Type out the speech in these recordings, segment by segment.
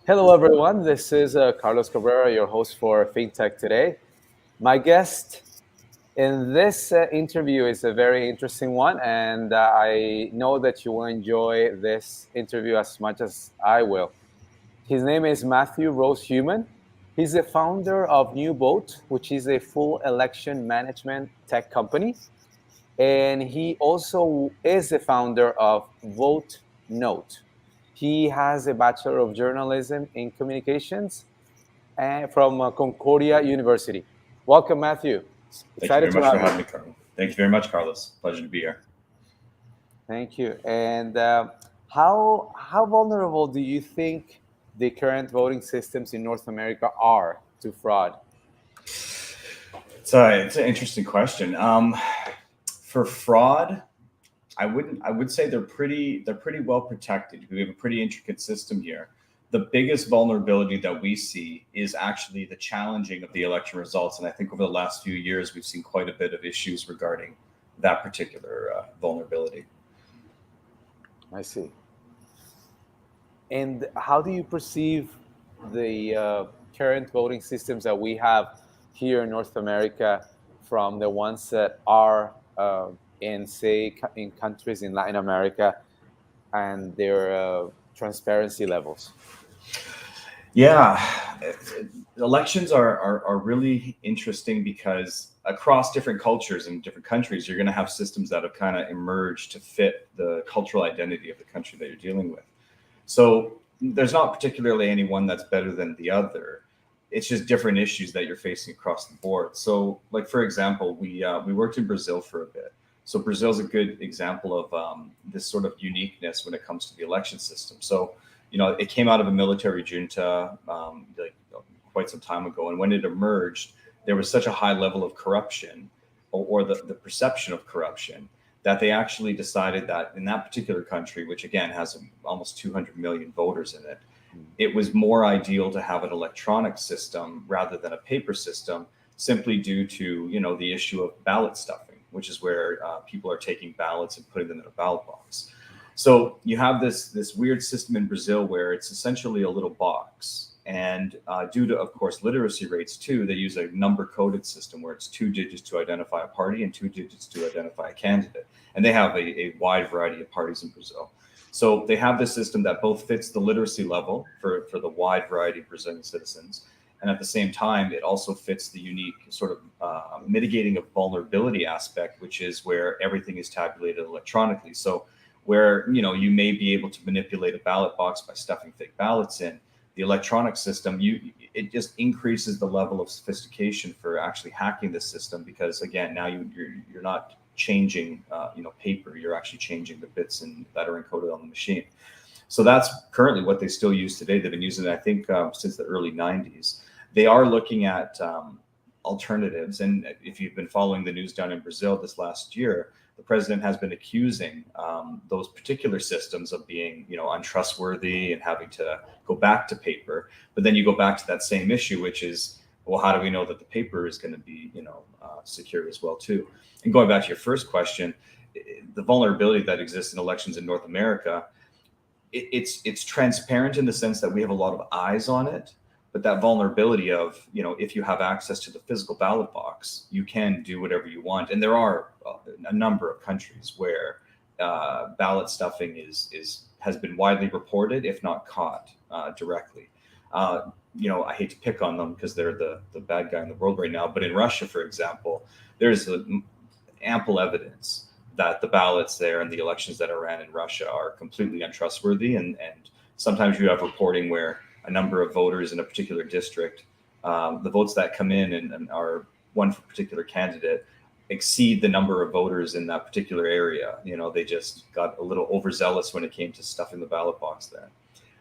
Hello, everyone. This is Carlos Cabrera, your host for Fintech Today. My guest in this interview is a very interesting one, and I know that you will enjoy this interview as much as I will. His name is Matthew Rose-Heuman. He's the founder of Neuvote, which is a full election management tech company. And he also is the founder of Vote Note. He has a Bachelor of Journalism in Communications from Concordia University. Welcome, Matthew. Thank you Excited very to much for have you. having me, Carlos. Thank you very much, Carlos. Pleasure to be here. Thank you. And how vulnerable do you think the current voting systems in North America are to fraud? It's an interesting question. For fraud, I would say they're pretty well protected. We have a pretty intricate system here. The biggest vulnerability that we see is actually the challenging of the election results, and I think over the last few years we've seen quite a bit of issues regarding that particular vulnerability. I see. And how do you perceive the current voting systems that we have here in North America from the ones that are in, say, in countries in Latin America and their transparency levels? Yeah, elections are really interesting because across different cultures and different countries, you're going to have systems that have kind of emerged to fit the cultural identity of the country that you're dealing with. So there's not particularly any one that's better than the other. It's just different issues that you're facing across the board. So, like for example, we worked in Brazil for a bit. So Brazil's a good example of this sort of uniqueness when it comes to the election system. So, it came out of a military junta quite some time ago, and when it emerged, there was such a high level of corruption, or the perception of corruption, that they actually decided that in that particular country, which again has almost 200 million voters in it, it was more ideal to have an electronic system rather than a paper system, simply due to the issue of ballot stuffing, which is where people are taking ballots and putting them in a ballot box. So you have this weird system in Brazil where it's essentially a little box, and due to, of course, literacy rates too, they use a number coded system where it's 2 digits to identify a party and 2 digits to identify a candidate, and they have a wide variety of parties in Brazil. So they have this system that both fits the literacy level for the wide variety of Brazilian citizens, and at the same time, it also fits the unique sort of mitigating of vulnerability aspect, which is where everything is tabulated electronically. So where you may be able to manipulate a ballot box by stuffing fake ballots in, the electronic system, it just increases the level of sophistication for actually hacking the system, because again, now you're not changing paper, you're actually changing the bits that are encoded on the machine. So that's currently what they still use today. They've been using it, I think, since the early 90s. They are looking at alternatives, and if you've been following the news down in Brazil this last year, the president has been accusing those particular systems of being, untrustworthy and having to go back to paper. But then you go back to that same issue, which is, well, how do we know that the paper is going to be, secure as well too? And going back to your first question, the vulnerability that exists in elections in North America, it's transparent in the sense that we have a lot of eyes on it. But that vulnerability of, if you have access to the physical ballot box, you can do whatever you want. And there are a number of countries where ballot stuffing has been widely reported, if not caught directly. I hate to pick on them because they're the bad guy in the world right now. But in Russia, for example, there's ample evidence that the ballots there and the elections that are ran in Russia are completely untrustworthy. And sometimes you have reporting where a number of voters in a particular district, the votes that come in and are one for a particular candidate exceed the number of voters in that particular area. They just got a little overzealous when it came to stuffing the ballot box there.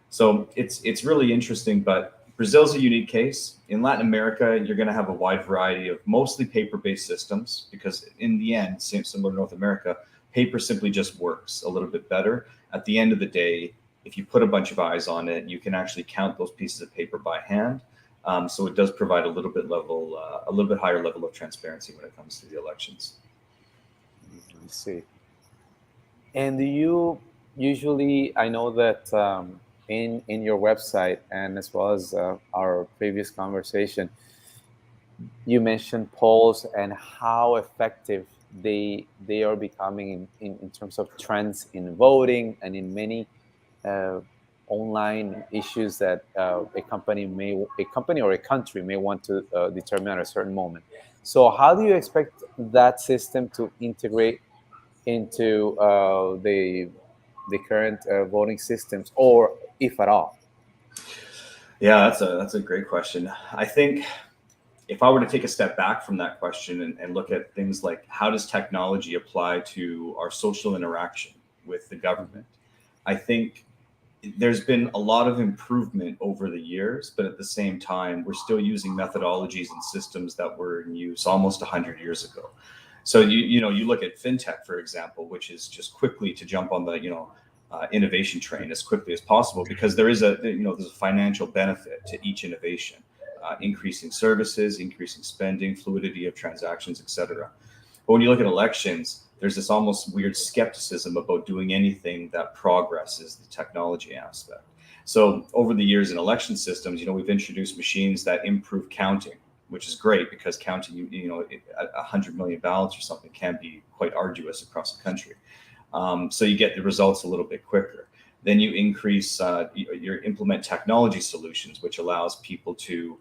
So it's really interesting, but Brazil's a unique case. In Latin America, you're going to have a wide variety of mostly paper-based systems, because in the end, similar to North America, paper simply just works a little bit better. At the end of the day, if you put a bunch of eyes on it, you can actually count those pieces of paper by hand. So it does provide a little bit higher level of transparency when it comes to the elections. Let's see. And do you usually, I know that in your website, and as well as our previous conversation, you mentioned polls and how effective they are becoming in terms of trends in voting and in many uh, online issues that a company or a country may want to determine at a certain moment. So how do you expect that system to integrate into the current voting systems, or if at all? Yeah, that's a great question. I think if I were to take a step back from that question and look at things like how does technology apply to our social interaction with the government, I think there's been a lot of improvement over the years, but at the same time, we're still using methodologies and systems that were in use almost 100 years ago. So you look at fintech, for example, which is just quickly to jump on the innovation train as quickly as possible, because there's a financial benefit to each innovation, increasing services, increasing spending, fluidity of transactions, etc. But when you look at elections, there's this almost weird skepticism about doing anything that progresses the technology aspect. So over the years in election systems, we've introduced machines that improve counting, which is great because counting, 100 million ballots or something can be quite arduous across the country. So you get the results a little bit quicker. Then you increase, you implement technology solutions, which allows people to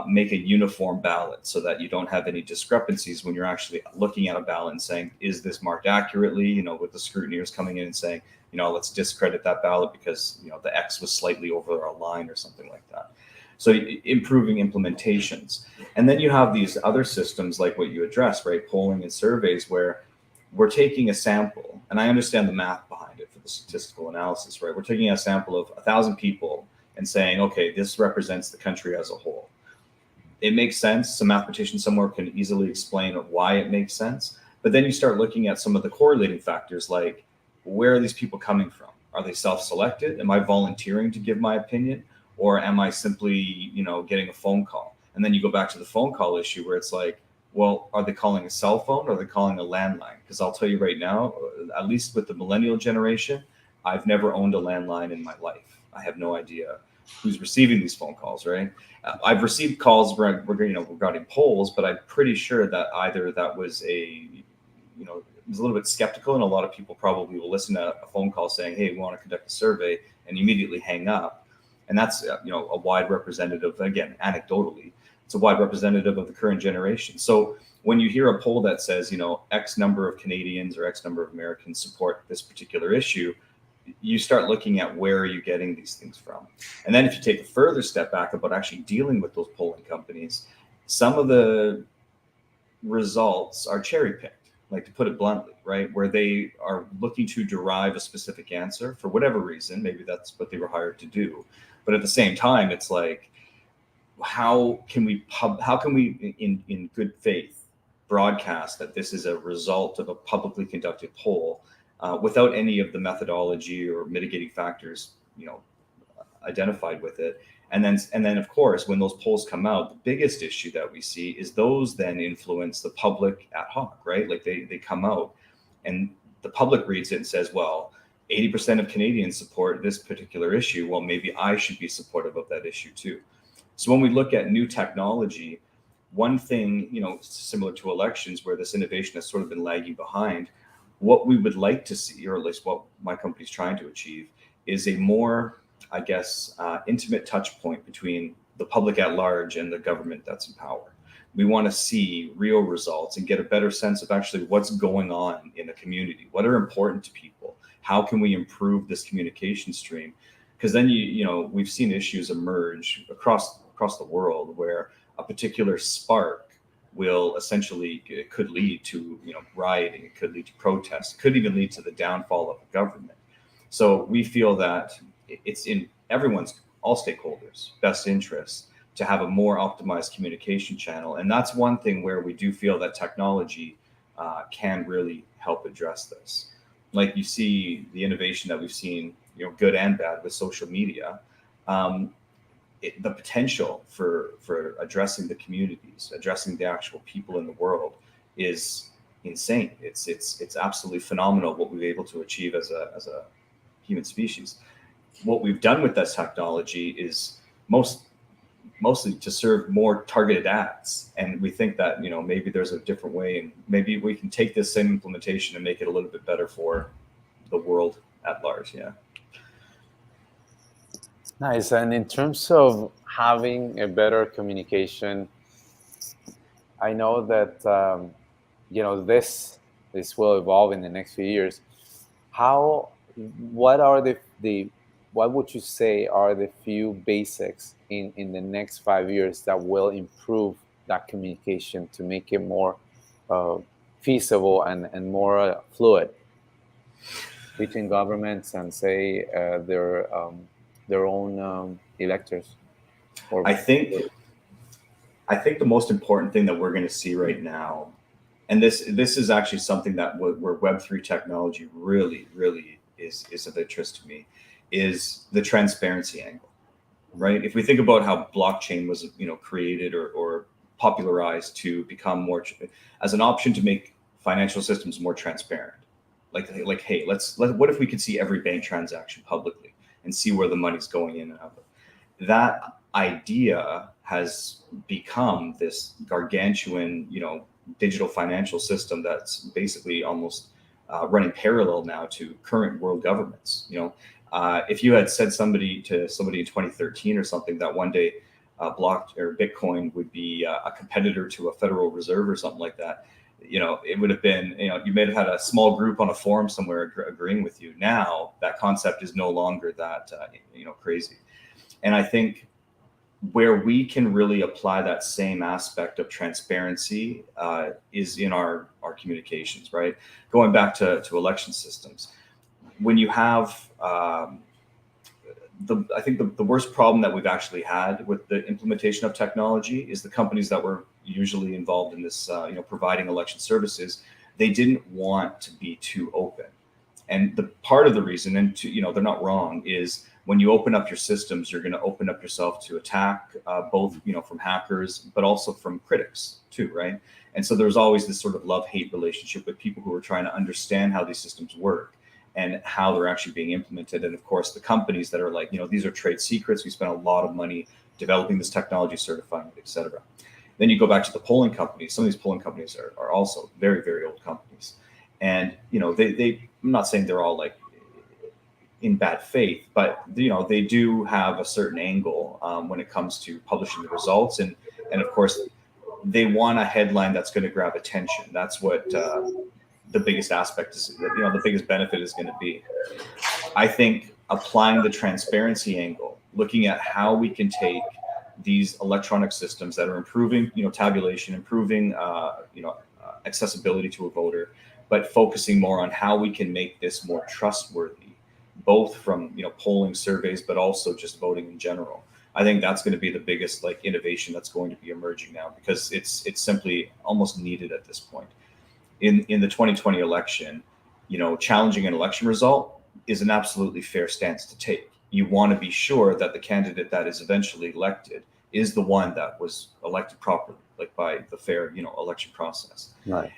make a uniform ballot so that you don't have any discrepancies when you're actually looking at a ballot and saying, is this marked accurately? With the scrutineers coming in and saying, let's discredit that ballot because, the X was slightly over a line or something like that. So improving implementations. And then you have these other systems like what you addressed, right? Polling and surveys, where we're taking a sample, and I understand the math behind it for the statistical analysis, right? We're taking a sample of 1,000 people and saying, okay, this represents the country as a whole. It makes sense. Some mathematician somewhere can easily explain why it makes sense. But then you start looking at some of the correlating factors, like where are these people coming from? Are they self-selected? Am I volunteering to give my opinion? Or am I simply, getting a phone call? And then you go back to the phone call issue where it's like, well, are they calling a cell phone or are they calling a landline? Because I'll tell you right now, at least with the millennial generation, I've never owned a landline in my life. I have no idea who's receiving these phone calls, right? I've received calls regarding polls, but I'm pretty sure that either that was it was a little bit skeptical, and a lot of people probably will listen to a phone call saying, hey, we want to conduct a survey, and immediately hang up. And that's, a wide representative, again, anecdotally, it's a wide representative of the current generation. So when you hear a poll that says, X number of Canadians or X number of Americans support this particular issue, you start looking at where are you getting these things from. And then if you take a further step back about actually dealing with those polling companies, some of the results are cherry picked, like to put it bluntly, right? Where they are looking to derive a specific answer for whatever reason. Maybe that's what they were hired to do. But at the same time, it's like, how can we in good faith broadcast that this is a result of a publicly conducted poll without any of the methodology or mitigating factors identified with it? And then of course, when those polls come out, the biggest issue that we see is those then influence the public ad hoc, right? Like they come out and the public reads it and says, well, 80% of Canadians support this particular issue. Well, maybe I should be supportive of that issue too. So when we look at new technology, one thing, similar to elections where this innovation has sort of been lagging behind, what we would like to see, or at least what my company's trying to achieve, is a more, intimate touch point between the public at large and the government that's in power. We want to see real results and get a better sense of actually what's going on in the community. What are important to people? How can we improve this communication stream? Because then we've seen issues emerge across the world where a particular spark will essentially, it could lead to rioting, it could lead to protests, it could even lead to the downfall of a government. So we feel that it's in all stakeholders' best interest to have a more optimized communication channel. And that's one thing where we do feel that technology can really help address this. Like you see the innovation that we've seen, good and bad, with social media. The potential for addressing the communities, addressing the actual people in the world is insane. It's absolutely phenomenal what we've been able to achieve as a human species. what we've done with this technology is mostly to serve more targeted ads. And we think that, maybe there's a different way, and maybe we can take this same implementation and make it a little bit better for the world at large. Yeah. Nice. And in terms of having a better communication, I know that this will evolve in the next few years. What are the what would you say are the few basics in the next 5 years that will improve that communication to make it more uh, feasible and more fluid between governments and say their own electors? Or I think the most important thing that we're going to see right now, and this is actually something that where Web3 technology really is of interest to me, is the transparency angle, right? If we think about how blockchain was created or popularized to become more as an option to make financial systems more transparent, like hey, what if we could see every bank transaction publicly and see where the money's going in and out? That idea has become this gargantuan, digital financial system that's basically almost running parallel now to current world governments. If you had said somebody in 2013 or something that one day blocked or Bitcoin would be a competitor to a Federal Reserve or something like that, it would have been, you may have had a small group on a forum somewhere agreeing with you. Now that concept is no longer that, crazy. And I think where we can really apply that same aspect of transparency is in our communications, right? Going back to election systems. When you have, I think the worst problem that we've actually had with the implementation of technology is the companies that were usually involved in this, providing election services, they didn't want to be too open. And the part of the reason, and they're not wrong, is when you open up your systems, you're going to open up yourself to attack, both from hackers, but also from critics too, right? And so there's always this sort of love-hate relationship with people who are trying to understand how these systems work and how they're actually being implemented. And of course, the companies that are like, these are trade secrets. We spent a lot of money developing this technology, certifying it, et cetera. Then you go back to the polling companies. Some of these polling companies are also very, very old companies. And, I'm not saying they're all like in bad faith, but they do have a certain angle when it comes to publishing the results, and of course they want a headline that's going to grab attention. That's what the biggest aspect is. The biggest benefit is going to be. I think applying the transparency angle, looking at how we can take these electronic systems that are improving, tabulation, improving, accessibility to a voter, but focusing more on how we can make this more trustworthy, both from polling surveys, but also just voting in general. I think that's going to be the biggest innovation that's going to be emerging now, because it's simply almost needed at this point. In the 2020 election, challenging an election result is an absolutely fair stance to take. You want to be sure that the candidate that is eventually elected is the one that was elected properly, by the fair election process. Right.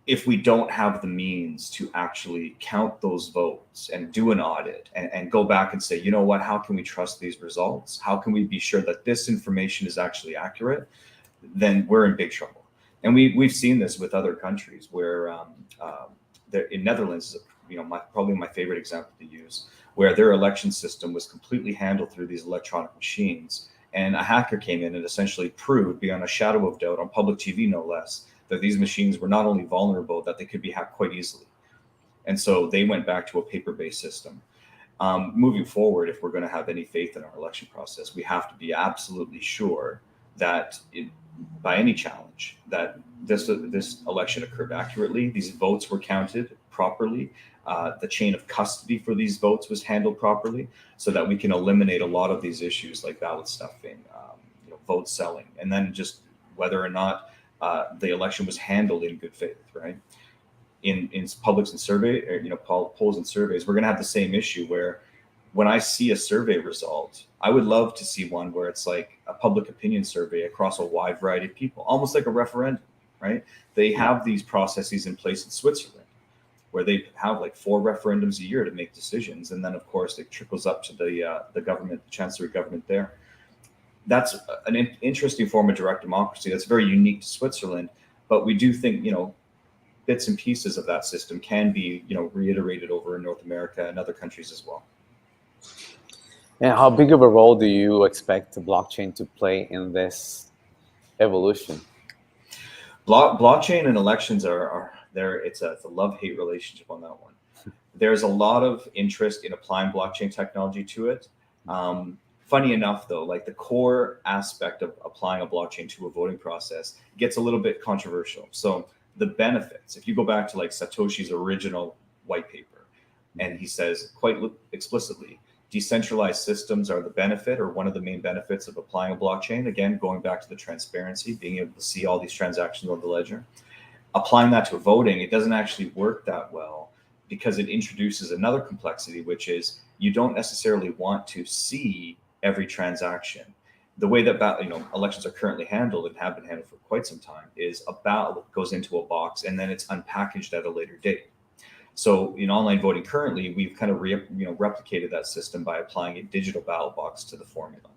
If we don't have the means to actually count those votes and do an audit and go back and say, how can we trust these results? How can we be sure that this information is actually accurate? Then we're in big trouble. And we've seen this with other countries where in Netherlands is probably my favorite example to use, where their election system was completely handled through these electronic machines. And a hacker came in and essentially proved beyond a shadow of doubt on public TV, no less, that these machines were not only vulnerable, that they could be hacked quite easily. And so they went back to a paper-based system. Moving forward, if we're going to have any faith in our election process, we have to be absolutely sure that by any challenge, that this election occurred accurately, these votes were counted properly, the chain of custody for these votes was handled properly, so that we can eliminate a lot of these issues like ballot stuffing, vote selling, and then just whether or not the election was handled in good faith, right? In polls and surveys, we're going to have the same issue where when I see a survey result, I would love to see one where it's like a public opinion survey across a wide variety of people, almost like a referendum, right? They have these processes in place in Switzerland. where they have like 4 referendums a year to make decisions, and then of course it trickles up to the government, the chancellery government there. That's an interesting form of direct democracy that's very unique to Switzerland, but we do think, bits and pieces of that system can be, reiterated over in North America and other countries as well. And how big of a role do you expect the blockchain to play in this evolution? Blockchain and elections are there. It's a love-hate relationship on that one. There's a lot of interest in applying blockchain technology to it. Funny enough, though, like the core aspect of applying a blockchain to a voting process gets a little bit controversial. So the benefits, if you go back to like Satoshi's original white paper, and he says quite explicitly, decentralized systems are the benefit, or one of the main benefits of applying a blockchain. Again, going back to the transparency, being able to see all these transactions on the ledger. Applying that to voting, it doesn't actually work that well because it introduces another complexity, which is you don't necessarily want to see every transaction. The way that elections are currently handled and have been handled for quite some time is a ballot goes into a box and then it's unpackaged at a later date. So in online voting currently, we've kind of replicated that system by applying a digital ballot box to the formula.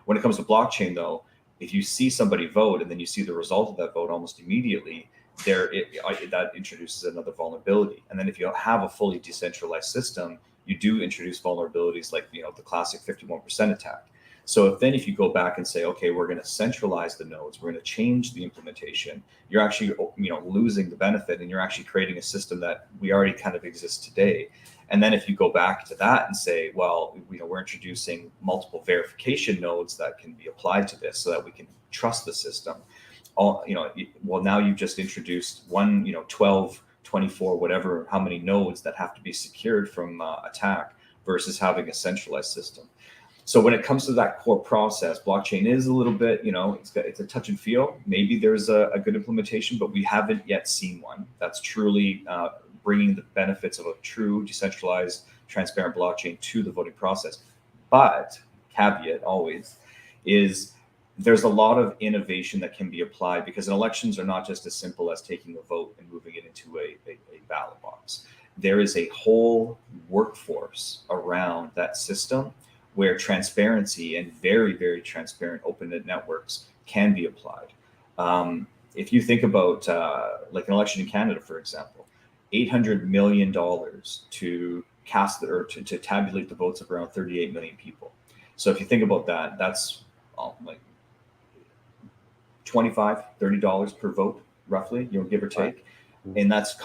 When it comes to blockchain, though, if you see somebody vote and then you see the result of that vote almost immediately, that introduces another vulnerability. And then if you have a fully decentralized system, you do introduce vulnerabilities like the classic 51% attack. So if you go back and say, okay, we're going to centralize the nodes, we're going to change the implementation, you're actually losing the benefit, and you're actually creating a system that we already kind of exist today. And then if you go back to that and say, well, we're introducing multiple verification nodes that can be applied to this so that we can trust the system. Now you've just introduced 12, 24, whatever, how many nodes that have to be secured from attack versus having a centralized system. So when it comes to that core process, blockchain is a little bit, it's a touch and feel. Maybe there's a good implementation, but we haven't yet seen one that's truly bringing the benefits of a true decentralized, transparent blockchain to the voting process. But caveat always is there's a lot of innovation that can be applied, because elections are not just as simple as taking a vote and moving it into a ballot box. There is a whole workforce around that system where transparency and very, very transparent open networks can be applied. If you think about like an election in Canada, for example, $800 million to cast to tabulate the votes of around 38 million people. So if you think about that, that's like $25, $30 per vote, roughly, give or take. And that's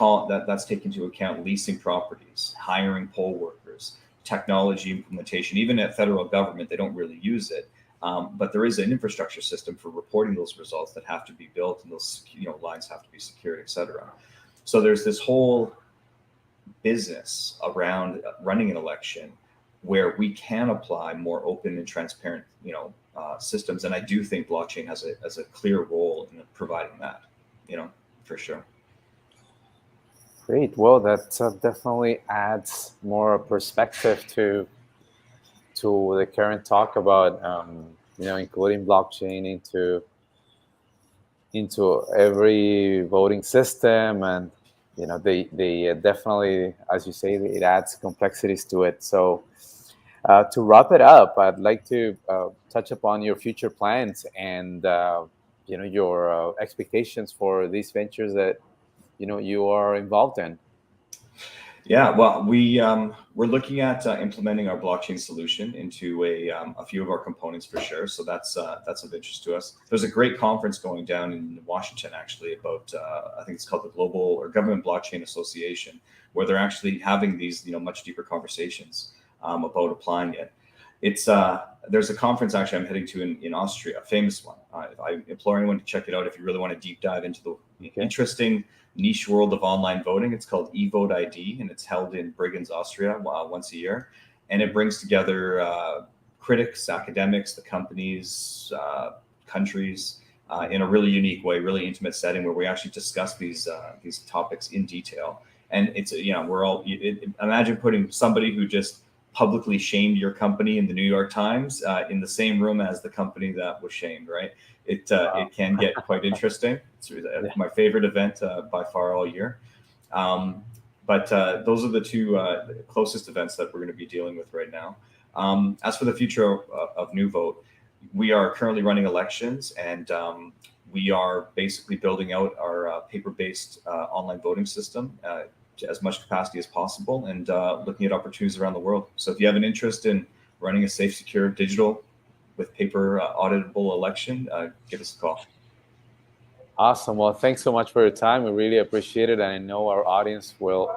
taken into account leasing properties, hiring poll workers, technology implementation. Even at federal government, they don't really use it. But there is an infrastructure system for reporting those results that have to be built, and those lines have to be secured, et cetera. So there's this whole business around running an election where we can apply more open and transparent, systems. And I do think blockchain has a clear role in providing that, for sure. Great. Well, that definitely adds more perspective to the current talk about including blockchain into every voting system, and they definitely, as you say, it adds complexities to it. So to wrap it up, I'd like to touch upon your future plans and your expectations for these ventures that you are involved in. Yeah, well, we're looking at implementing our blockchain solution into a few of our components for sure. So that's of interest to us. There's a great conference going down in Washington actually about I think it's called the Global or Government Blockchain Association, where they're actually having these much deeper conversations about applying it. It's there's a conference actually I'm heading to in Austria, a famous one. I implore anyone to check it out if you really want to deep dive into the interesting niche world of online voting. It's called Evote ID, and it's held in Bregenz, Austria, once a year. And it brings together critics, academics, the companies, countries in a really unique way, really intimate setting where we actually discuss these topics in detail. And it's we're all imagine putting somebody who just publicly shamed your company in the New York Times in the same room as the company that was shamed, right? It can get quite interesting. It's my favorite event by far all year. But those are the two closest events that we're going to be dealing with right now. As for the future of Neuvote, we are currently running elections, and we are basically building out our paper-based online voting system to as much capacity as possible, and looking at opportunities around the world. So if you have an interest in running a safe, secure, digital with paper auditable election, give us a call. Awesome. Well, thanks so much for your time. We really appreciate it. And I know our audience will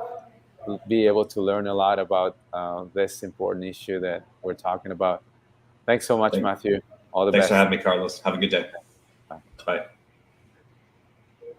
be able to learn a lot about this important issue that we're talking about. Thanks so much, Matthew. All the Thanks best. for having me, Carlos. Have a good day. Bye. Bye.